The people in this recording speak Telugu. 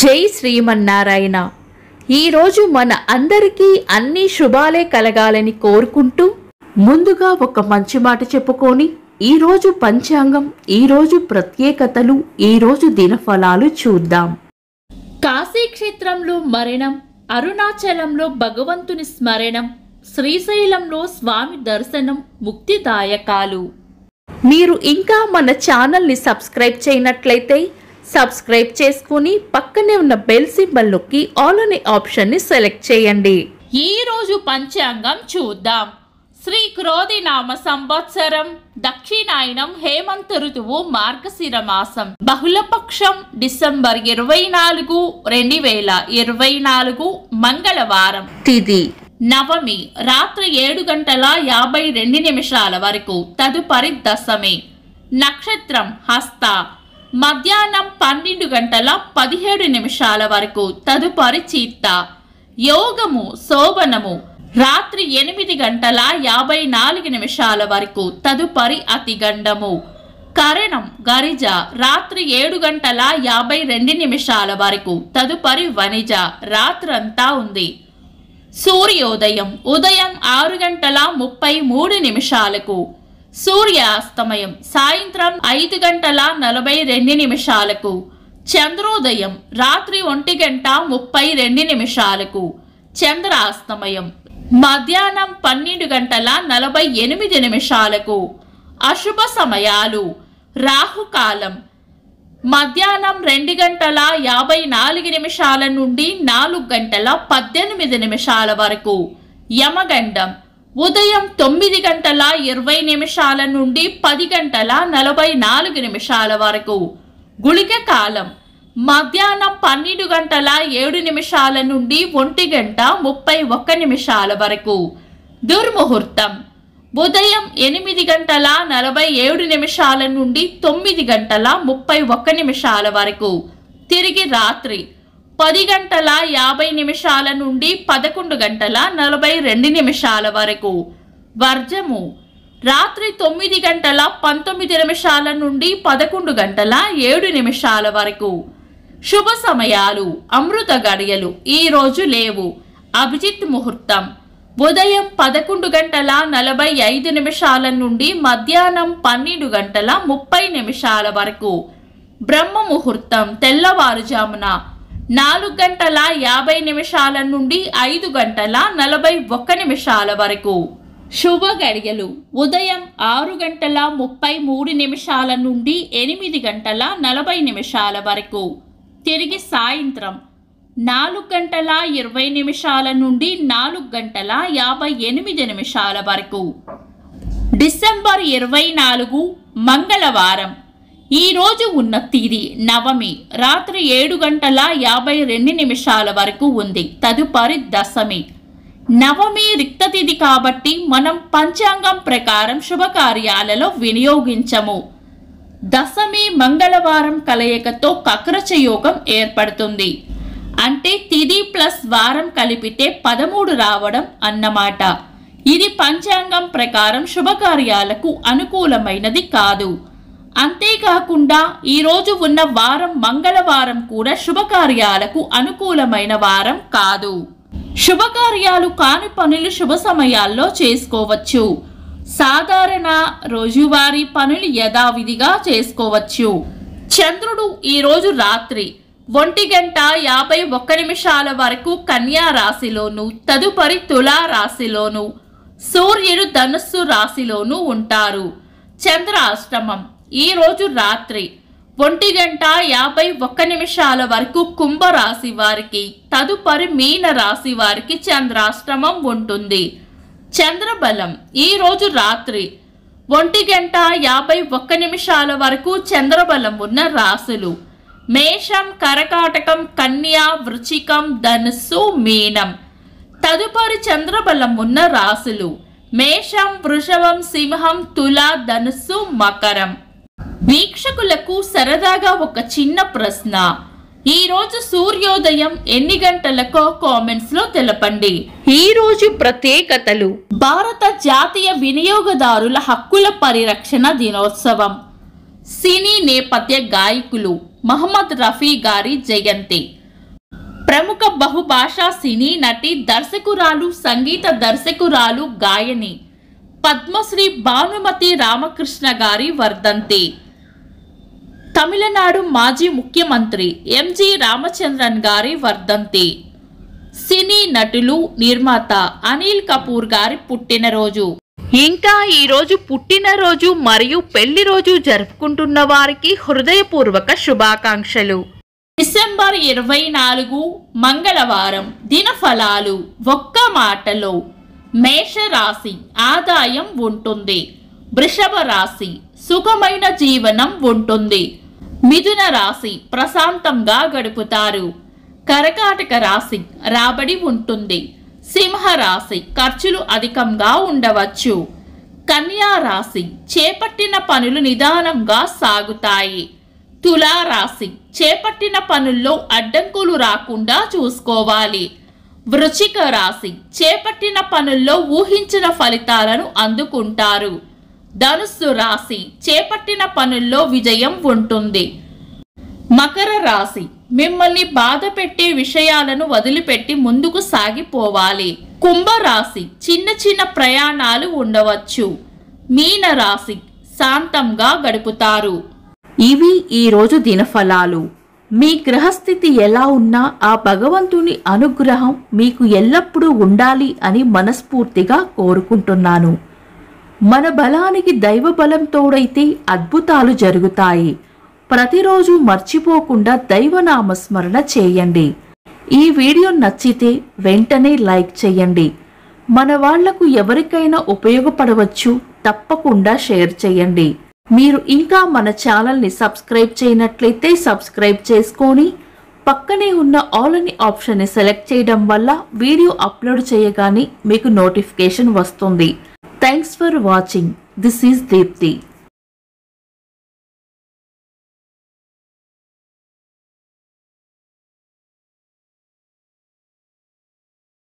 జై శ్రీమన్నారాయణ. ఈరోజు మన అందరికీ అన్ని శుభాలే కలగాలని కోరుకుంటూ ముందుగా ఒక మంచి మాట చెప్పుకొని ఈరోజు పంచాంగం, ఈరోజు ప్రత్యేకతలు, ఈరోజు దినఫలాలు చూద్దాం. కాశీక్షేత్రంలో మరణం, అరుణాచలంలో భగవంతుని స్మరణం, శ్రీశైలంలో స్వామి దర్శనం ముక్తిదాయకాలు. మీరు ఇంకా మన ఛానల్ని సబ్స్క్రైబ్ చేయనట్లయితే సబ్స్క్రైబ్ చేసుకుని పక్కనే ఉన్న బెల్ సింబల్ నొక్కి ఆల్ అనే ఆప్షన్ని సెలెక్ట్ చేయండి. ఈరోజు పంచాంగం చూద్దాం. శ్రీ క్రోధి నామ సంవత్సరం, దక్షిణాయనం, హేమంత ఋతువు, మార్గశిర మాసం, బహుళపక్షం, డిసెంబర్ 24, 2024 మంగళవారం. తిథి నవమి, రాత్రి 7:52 వరకు, తదుపరి దశమి. నక్షత్రం హస్త, మధ్యాహ్నం 12:17 వరకు, తదుపరి చిత్త. యోగము శోభనము, రాత్రి 8:54 వరకు, తదుపరి అతిగండము. కరణం గరిజ, రాత్రి 7:52 వరకు, తదుపరి వనిజ, రాత్రంతా ఉంది. సూర్యోదయం ఉదయం 6:33, సూర్యాస్తమయం సాయంత్రం 5:42, చంద్రోదయం రాత్రి 1:32, చంద్రాస్తమయం మధ్యాహ్నం 12:48. అశుభ సమయాలు: రాహుకాలం మధ్యాహ్నం 2:54 నుండి 4:18 వరకు, యమగండం ఉదయం 9:20 నుండి 10:44 వరకు, గుళిక కాలం మధ్యాహ్నం 12:07 నుండి 1:31 వరకు, దుర్ముహూర్తం ఉదయం 8:47 నుండి 9:31 వరకు, తిరిగి రాత్రి 10:50 నుండి 11:42 వరకు, వర్జము రాత్రి 9:19 నుండి 11:07 వరకు. శుభ సమయాలు: అమృత గడియలు ఈ రోజు లేవు. అభిజిత్ ముహూర్తం ఉదయం 11:45 నుండి మధ్యాహ్నం 12:30 వరకు. బ్రహ్మ ముహూర్తం తెల్లవారుజామున 4:50 నుండి 5:41 వరకు. శుభ గడియలు ఉదయం 6:33 నుండి 8:40 వరకు, తిరిగి సాయంత్రం 4:20 నుండి 4:58 వరకు. డిసెంబర్ 24 మంగళవారం. ఈ రోజు ఉన్న తిథి నవమి, రాత్రి 7:52 వరకు ఉంది, తదుపరి దశమి. నవమి రిక్త తిథి కాబట్టి మనం పంచాంగం ప్రకారం శుభకార్యాలలో వినియోగించము. దశమి మంగళవారం కలయికతో కక్రచ యోగం ఏర్పడుతుంది. అంటే తిథి ప్లస్ వారం కలిపితే 13 రావడం అన్నమాట. ఇది పంచాంగం ప్రకారం శుభకార్యాలకు అనుకూలమైనది కాదు. అంతేకాకుండా ఈరోజు ఉన్న వారం మంగళవారం కూడా శుభకార్యాలకు అనుకూలమైన వారం కాదు. శుభకార్యాలు కాని పనులు శుభ సమయాల్లో చేసుకోవచ్చు. సాధారణ రోజువారీ పనులు యథావిధిగా చేసుకోవచ్చు. చంద్రుడు ఈరోజు రాత్రి 1:51 వరకు కన్యా రాశిలోను, తదుపరి తులా రాశిలోను, సూర్యుడు ధనుస్సు రాశిలోను ఉంటారు. చంద్రాష్టమం ఈరోజు రాత్రి 1:51 వరకు కుంభరాశి వారికి, తదుపరి మీన రాశి వారికి చంద్రాష్టమం ఉంటుంది. చంద్రబలం ఈరోజు రాత్రి 1:51 వరకు చంద్రబలం ఉన్న రాశులు మేషం, కరకాటకం, కన్యా, వృచ్చికం, ధనుస్సు, మీనం. తదుపరి చంద్రబలం ఉన్న రాశులు మేషం, వృషభం, సింహం, తుల, ధనుస్సు, మకరం. వీక్షకులకు సరదాగా ఒక చిన్న ప్రశ్న. ఈ రోజు సూర్యోదయం ఎన్ని గంటలకో కామెంట్స్ లో తెలపండి. ఈ రోజు ప్రత్యేకతలు: భారత జాతీయ వినియోగదారుల హక్కుల పరిరక్షణ దినోత్సవం, సినీ నేపథ్య గాయకులు మహమ్మద్ రఫీ గారి జయంతి. ప్రముఖ బహుభాషా సినీ నటి, దర్శకురాలు, సంగీత దర్శకురాలు, గాయని పద్మశ్రీ భానుమతి రామకృష్ణ గారి వర్ధంతి. తమిళనాడు మాజీ ముఖ్యమంత్రి ఎంజి రామచంద్రన్ గారి వర్ధంతి. సినీ నటులు, నిర్మాత అనిల్ కపూర్ గారి పుట్టినరోజు. ఇంకా ఈరోజు పుట్టినరోజు మరియు పెళ్లి రోజు జరుపుకుంటున్న వారికి హృదయపూర్వక శుభాకాంక్షలు. డిసెంబర్ 24 మంగళవారం. దినఫలాలు. ఒక్క మాటలో మేషరాశి ఆదాయం ఉంటుంది. వృషభ రాశి సుఖమైన జీవనం ఉంటుంది. మిథున రాశి ప్రశాంతంగా గడుపుతారు. కర్కాటక రాశి రాబడి ఉంటుంది. సింహరాశి ఖర్చులు అధికంగా ఉండవచ్చు. కన్యా రాశి చేపట్టిన పనులు నిదానంగా సాగుతాయి. తులారాశి చేపట్టిన పనుల్లో అడ్డంకులు రాకుండా చూసుకోవాలి. వృశ్చిక రాశి చేపట్టిన పనుల్లో ఊహించిన ఫలితాలను అందుకుంటారు. ధనుస్సు రాశి చేపట్టిన పనుల్లో విజయం ఉంటుంది. మకర రాశి మిమ్మల్ని బాధ పెట్టే విషయాలను వదిలిపెట్టి ముందుకు సాగిపోవాలి. కుంభరాశి చిన్న చిన్న ప్రయాణాలు ఉండవచ్చు. మీన రాశి శాంతంగా గడుపుతారు. ఇవి ఈరోజు దినఫలాలు. మీ గ్రహస్థితి ఎలా ఉన్నా ఆ భగవంతుని అనుగ్రహం మీకు ఎల్లప్పుడూ ఉండాలి అని మనస్ఫూర్తిగా కోరుకుంటున్నాను. మన బలానికి దైవ బలం తోడైతే అద్భుతాలు జరుగుతాయి. ప్రతిరోజు మర్చిపోకుండా దైవనామస్మరణ చేయండి. ఈ వీడియో నచ్చితే వెంటనే లైక్ చేయండి. మన వాళ్లకు ఎవరికైనా ఉపయోగపడవచ్చు. తప్పకుండా షేర్ చేయండి. మీరు ఇంకా మన ఛానల్ని సబ్స్క్రైబ్ చేయనట్లయితే సబ్స్క్రైబ్ చేసుకొని పక్కనే ఉన్న ఆల్ అని ఆప్షన్ని సెలెక్ట్ చేయడం వల్ల వీడియో అప్లోడ్ చేయగానే మీకు నోటిఫికేషన్ వస్తుంది. Thanks for watching. This is Deepti.